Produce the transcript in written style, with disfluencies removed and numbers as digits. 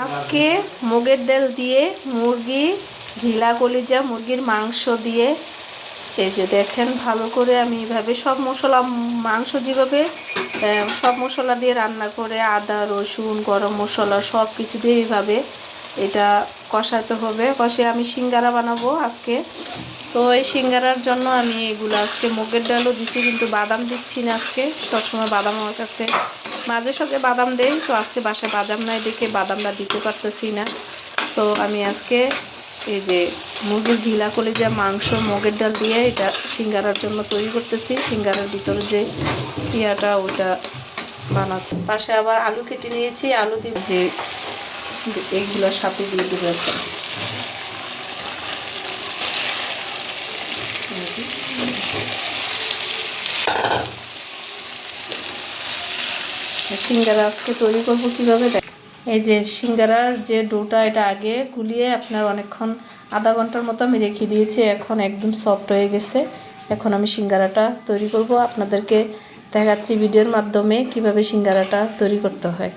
আজকে মুগের ডাল দিয়ে মুরগি, ঢিলা কলিজা মুরগির মাংস দিয়ে, এই যে দেখেন ভালো করে আমি এইভাবে সব মশলা, মাংস যেভাবে সব মশলা দিয়ে রান্না করে আদা রসুন গরম মশলা সব কিছু দিয়ে এইভাবে এটা কষাতে হবে। কষিয়ে আমি সিঙ্গারা বানাবো আজকে। তো এই সিঙ্গারার জন্য আমি এগুলো আজকে মুগের ডালও দিচ্ছি, কিন্তু বাদাম দিচ্ছি না আজকে। সবসময় বাদাম আমার কাছে মাঝে সাঝে বাদাম দেই, তো আজকে বাসায় বাদাম নাই দেখে বাদামটা দিতে পারতেছি না। তো আমি আজকে এই যে মুরগির ঢিলা কলিজা মাংস মুগের ডাল দিয়ে এটা সিঙ্গারার জন্য তৈরি করতেছি। সিঙ্গারার ভিতরে যে ইয়াটা ওটা বানাচ্ছি। পাশে আবার আলু কেটে নিয়েছি, আলু দিয়ে যে এইগুলোর সাথে দিয়ে দেবো এখন। সিঙ্গারা আজকে তৈরি করবো কীভাবে দেখ। এই যে সিঙ্গারার যে ডোটা এটা আগে গুলিয়ে আপনার অনেকক্ষণ আধা ঘন্টার মতো আমি রেখে দিয়েছি, এখন একদম সফট হয়ে গেছে। এখন আমি সিঙ্গারাটা তৈরি করব, আপনাদেরকে দেখাচ্ছি ভিডিওর মাধ্যমে কিভাবে সিঙ্গারাটা তৈরি করতে হয়।